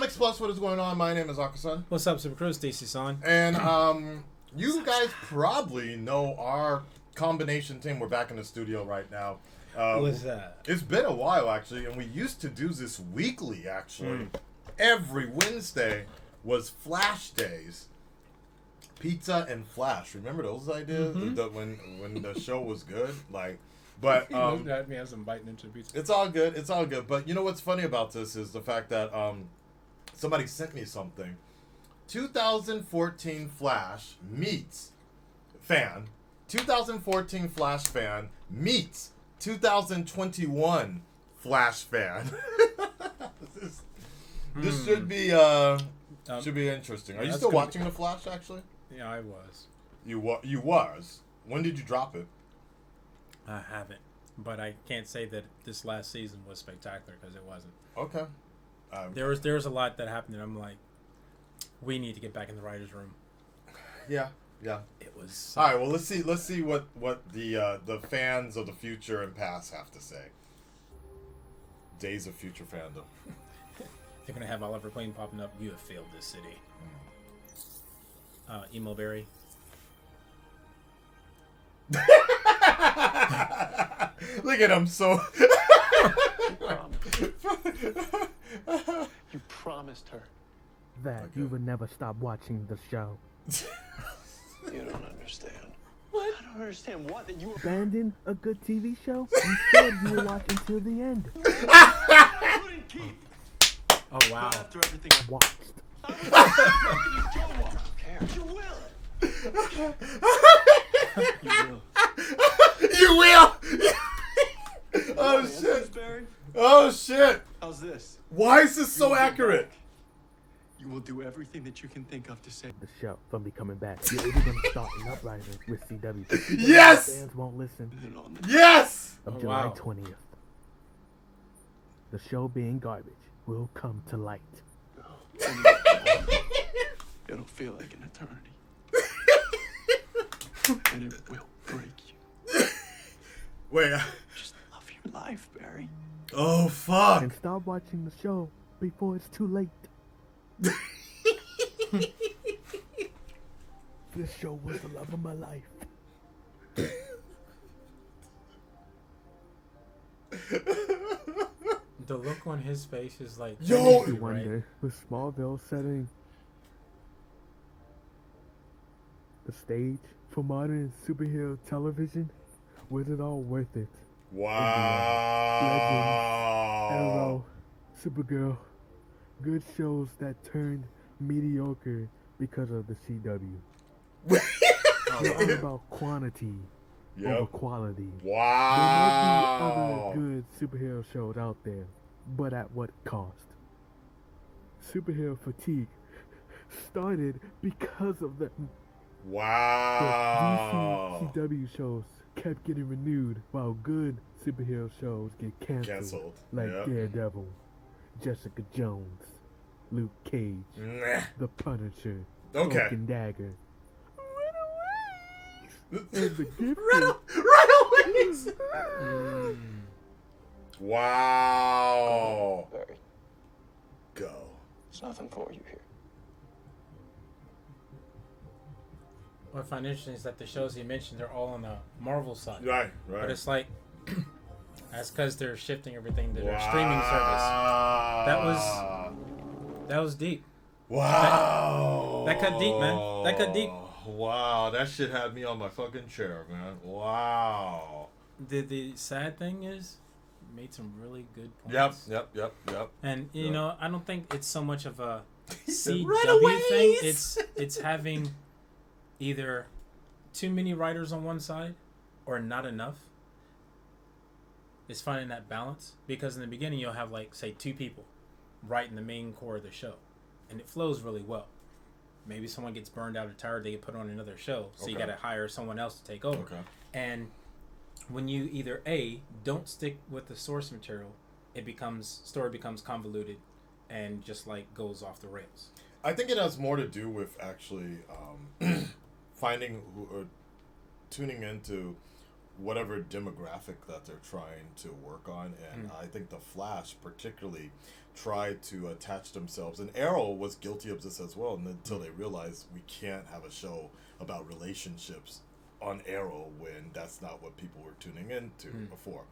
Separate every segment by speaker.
Speaker 1: Comics Plus, what is going on? My name is Akasan.
Speaker 2: What's up, Super Crew? Stacy-san.
Speaker 1: And you guys probably know our combination team. We're back in the studio right now.
Speaker 2: What's that?
Speaker 1: It's been a while, actually, and we used to do this weekly, actually. Every Wednesday was Flash Days. Pizza and Flash. Remember those ideas? When the show was good? But
Speaker 2: that me as I'm biting into the pizza.
Speaker 1: it's all good. It's all good. But you know what's funny about this is the fact that somebody sent me something. 2014 Flash meets fan. 2014 Flash fan meets 2021 Flash fan. This should be interesting. Are you still watching the Flash? Actually,
Speaker 2: yeah, I was.
Speaker 1: You was. When did you drop it?
Speaker 2: I haven't, but I can't say that this last season was spectacular because it wasn't.
Speaker 1: Okay.
Speaker 2: There was a lot that happened, and I'm like, we need to get back in the writers' room.
Speaker 1: Yeah.
Speaker 2: It was.
Speaker 1: All right. Well, let's see what the fans of the future and past have to say. Days of future fandom.
Speaker 2: They're gonna have Oliver Queen popping up. You have failed this city. Emo Berry.
Speaker 1: Look at him, so.
Speaker 3: You promised her.
Speaker 4: That you would never stop watching the show.
Speaker 3: You don't understand. What? I don't understand what that you
Speaker 4: Abandon a good TV show? You said you would watch until the end.
Speaker 3: couldn't keep.
Speaker 2: Oh wow!
Speaker 3: After everything I
Speaker 4: Watched.
Speaker 3: You will.
Speaker 1: You will. Oh shit!
Speaker 3: Barry,
Speaker 1: Oh shit!
Speaker 3: how's this?
Speaker 1: Why is this so accurate?
Speaker 3: You will do everything that you can think of to save.
Speaker 4: The show from becoming back. You're even gonna start an uprising with CW.
Speaker 1: Yes!
Speaker 4: Fans won't listen.
Speaker 1: Yes!
Speaker 4: Of
Speaker 2: Oh,
Speaker 4: July
Speaker 2: wow.
Speaker 4: 20th. The show being garbage will come to light.
Speaker 3: It'll feel like an eternity. And it will break you.
Speaker 1: Wait.
Speaker 3: Just love your life, Barry.
Speaker 1: Oh fuck!
Speaker 4: And stop watching the show before it's too late. This show was the love of my life.
Speaker 2: The look on his face is like,
Speaker 1: Yo!
Speaker 4: You wonder, with Smallville setting the stage for modern superhero television, was it all worth it?
Speaker 1: Wow!
Speaker 4: Arrow, Supergirl, good shows that turned mediocre because of the CW. It's all about quantity over quality. There might be other good superhero shows out there, but at what cost? Superhero fatigue started because of them.
Speaker 1: Wow!
Speaker 4: DC CW shows kept getting renewed while good superhero shows get canceled. Like Daredevil, Jessica Jones, Luke Cage, The Punisher, Cloak and Dagger. And the Gifted.
Speaker 1: Runaways! Wow!
Speaker 3: Barry,
Speaker 1: Go.
Speaker 3: there's nothing for you here.
Speaker 2: what I find interesting is that the shows he mentioned are all on the Marvel side.
Speaker 1: Right.
Speaker 2: But it's like, that's because they're shifting everything to their streaming service. That was deep.
Speaker 1: Wow.
Speaker 2: That cut deep, man. That cut deep.
Speaker 1: Wow, that shit had me on my fucking chair, man. Wow.
Speaker 2: The sad thing is, he made some really good points.
Speaker 1: Yep.
Speaker 2: And you know, I don't think it's so much of a
Speaker 1: said,
Speaker 2: CW
Speaker 1: "Runaways!"
Speaker 2: thing. It's having either too many writers on one side or not enough. It's finding that balance, because in the beginning you'll have, like, say, 2 people writing the main core of the show, and it flows really well. Maybe someone gets burned out or tired, they get put on another show, so you got to hire someone else to take over. And when you either don't stick with the source material, story becomes convoluted and just like goes off the rails.
Speaker 1: I think it has more to do with actually finding or tuning into whatever demographic that they're trying to work on, and I think the Flash particularly tried to attach themselves, and Arrow was guilty of this as well, and until they realized we can't have a show about relationships on Arrow when that's not what people were tuning into before.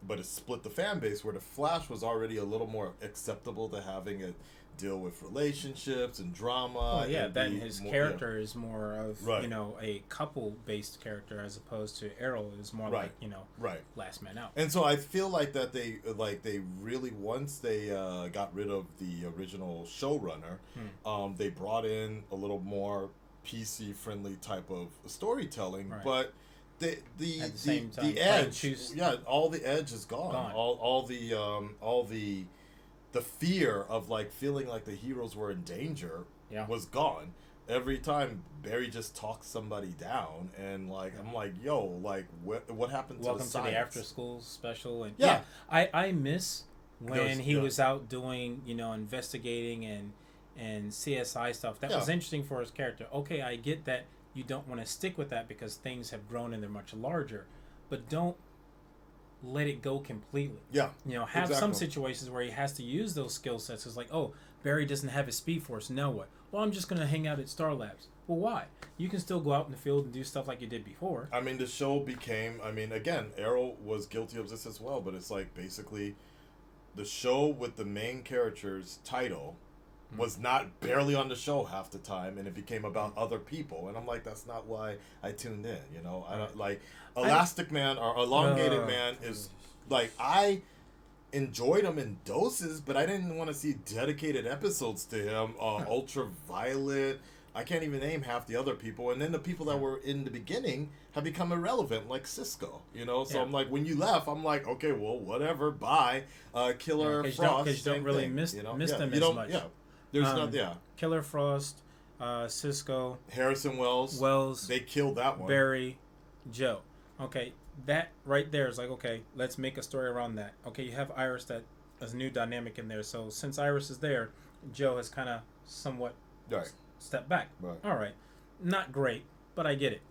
Speaker 1: But it split the fan base, where the Flash was already a little more acceptable to having it deal with relationships and drama.
Speaker 2: Well, yeah,
Speaker 1: and
Speaker 2: then his character is more of,
Speaker 1: Right.
Speaker 2: you know, a couple-based character as opposed to Arrow is more like, you know, last man out.
Speaker 1: And so I feel like that they really, once they got rid of the original showrunner, they brought in a little more PC friendly type of storytelling, but the edge, all the edge is gone. All the fear of like feeling like the heroes were in danger was gone. Every time Barry just talks somebody down, and like I'm like, yo, like what happened to
Speaker 2: Welcome
Speaker 1: the
Speaker 2: to the
Speaker 1: science?
Speaker 2: after school special, and I miss when he was out doing, you know, investigating and CSI stuff. That was interesting for his character. Okay, I get that you don't want to stick with that because things have grown and they're much larger, but don't let it go completely. You know, have some situations where he has to use those skill sets. It's like, oh, Barry doesn't have his Speed Force. Now what? Well, I'm just going to hang out at Star Labs. Well, why? You can still go out in the field and do stuff like you did before.
Speaker 1: I mean, the show became, I mean, again, Arrow was guilty of this as well, but it's like basically the show with the main character's title was not barely on the show half the time, and it became about other people, and I'm like, that's not why I tuned in, you know. I don't like Elastic Man or Elongated Man is like, I enjoyed him in doses, but I didn't want to see dedicated episodes to him. Ultraviolet, I can't even name half the other people, and then the people that were in the beginning have become irrelevant, like Cisco, you know. So I'm like, when you left, I'm like, okay, well, whatever, bye. Killer Frost,
Speaker 2: because you don't really miss them as much.
Speaker 1: There's not,
Speaker 2: Killer Frost, Cisco,
Speaker 1: Harrison Wells. They killed that one.
Speaker 2: Barry, Joe. Okay, that right there is like, okay, let's make a story around that. Okay, you have Iris, that is a new dynamic in there. So since Iris is there, Joe has kind of somewhat stepped back. All right, not great, but I get it.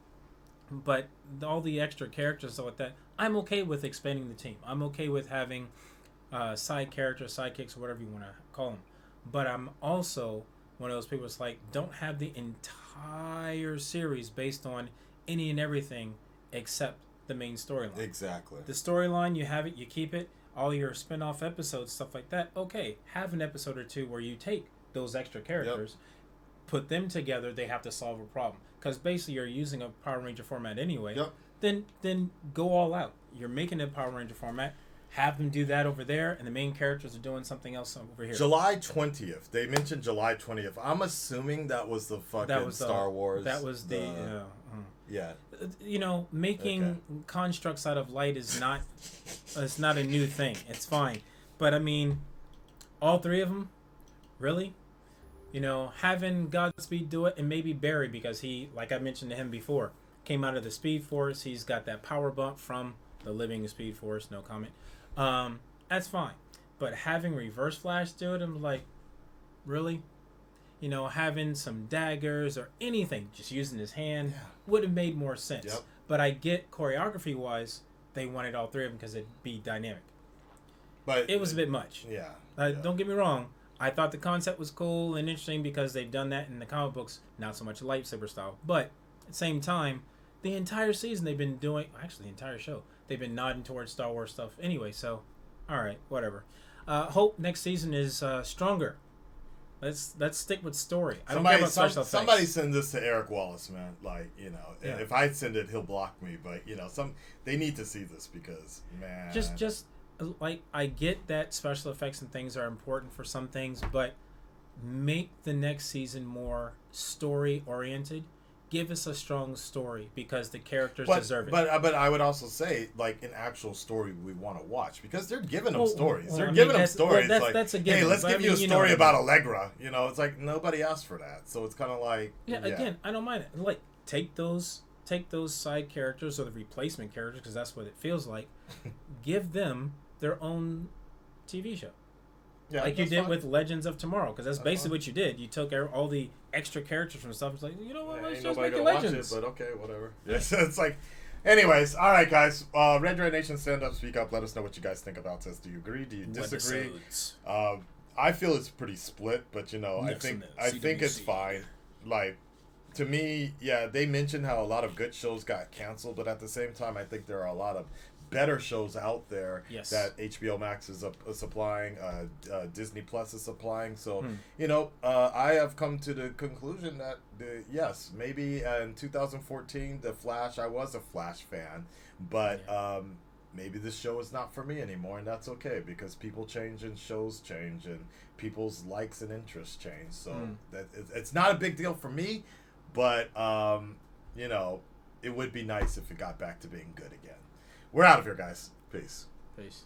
Speaker 2: But all the extra characters and stuff like that, I'm okay with expanding the team. I'm okay with having side characters, sidekicks, or whatever you want to call them. But I'm also one of those people that's like, don't have the entire series based on any and everything except the main storyline.
Speaker 1: Exactly.
Speaker 2: The storyline, you have it, you keep it. All your spin-off episodes, stuff like that, okay. Have an episode or two where you take those extra characters, put them together, they have to solve a problem. Because basically you're using a Power Ranger format anyway. Then go all out. You're making a Power Ranger format. Have them do that over there, and the main characters are doing something else over here.
Speaker 1: July 20th. They mentioned July 20th. I'm assuming that was the fucking Star Wars.
Speaker 2: That was the...
Speaker 1: yeah.
Speaker 2: You know, making constructs out of light is not... it's not a new thing. It's fine. But, I mean, all three of them? Really? You know, having Godspeed do it, and maybe Barry, because he, like I mentioned to him before, came out of the Speed Force. He's got that power bump from the living Speed Force. No comment. That's fine, but having Reverse Flash do it, I'm like, really? You know, having some daggers or anything, just using his hand would have made more sense. But I get choreography wise, they wanted all three of them because it'd be dynamic. But it was a bit much. Don't get me wrong. I thought the concept was cool and interesting because they've done that in the comic books, not so much lightsaber style. But at the same time, the entire season they've been doing, actually the entire show, they've been nodding towards Star Wars stuff anyway, so alright, whatever. Hope next season is stronger. Let's stick with story. I don't care about special effects.
Speaker 1: Somebody send this to Eric Wallace, man. Like, you know, if I send it, he'll block me. But, you know, they need to see this because, man.
Speaker 2: Just like, I get that special effects and things are important for some things, but make the next season more story-oriented. Give us a strong story because the characters deserve it.
Speaker 1: But I would also say, like, an actual story we want to watch because they're giving them stories. They're giving them stories. That's a given. Hey, let's give you a story about Allegra. You know, it's like nobody asked for that, so it's kind of like
Speaker 2: Again, I don't mind it. Like, take those side characters or the replacement characters because that's what it feels like. Give them their own TV show. Yeah, like you did with Legends of Tomorrow, because that's basically what you did. You took all the extra characters from stuff. It's like, you know what? Let's just make a Legends.
Speaker 1: Watch it, but okay, whatever. Yes, it's like, Anyways, all right, guys. Red Red Nation, stand up, speak up. Let us know what you guys think about this. Do you agree? Do you disagree? I feel it's pretty split, but I think it's fine. Like, to me, yeah, they mentioned how a lot of good shows got canceled, but at the same time, I think there are a lot of better shows out there that HBO Max is supplying, Disney Plus is supplying. So, I have come to the conclusion that, yes, maybe in 2014, The Flash, I was a Flash fan, but maybe this show is not for me anymore, and that's okay, because people change and shows change and people's likes and interests change. So it's not a big deal for me, but, it would be nice if it got back to being good again. We're out of here, guys. Peace.
Speaker 2: Peace.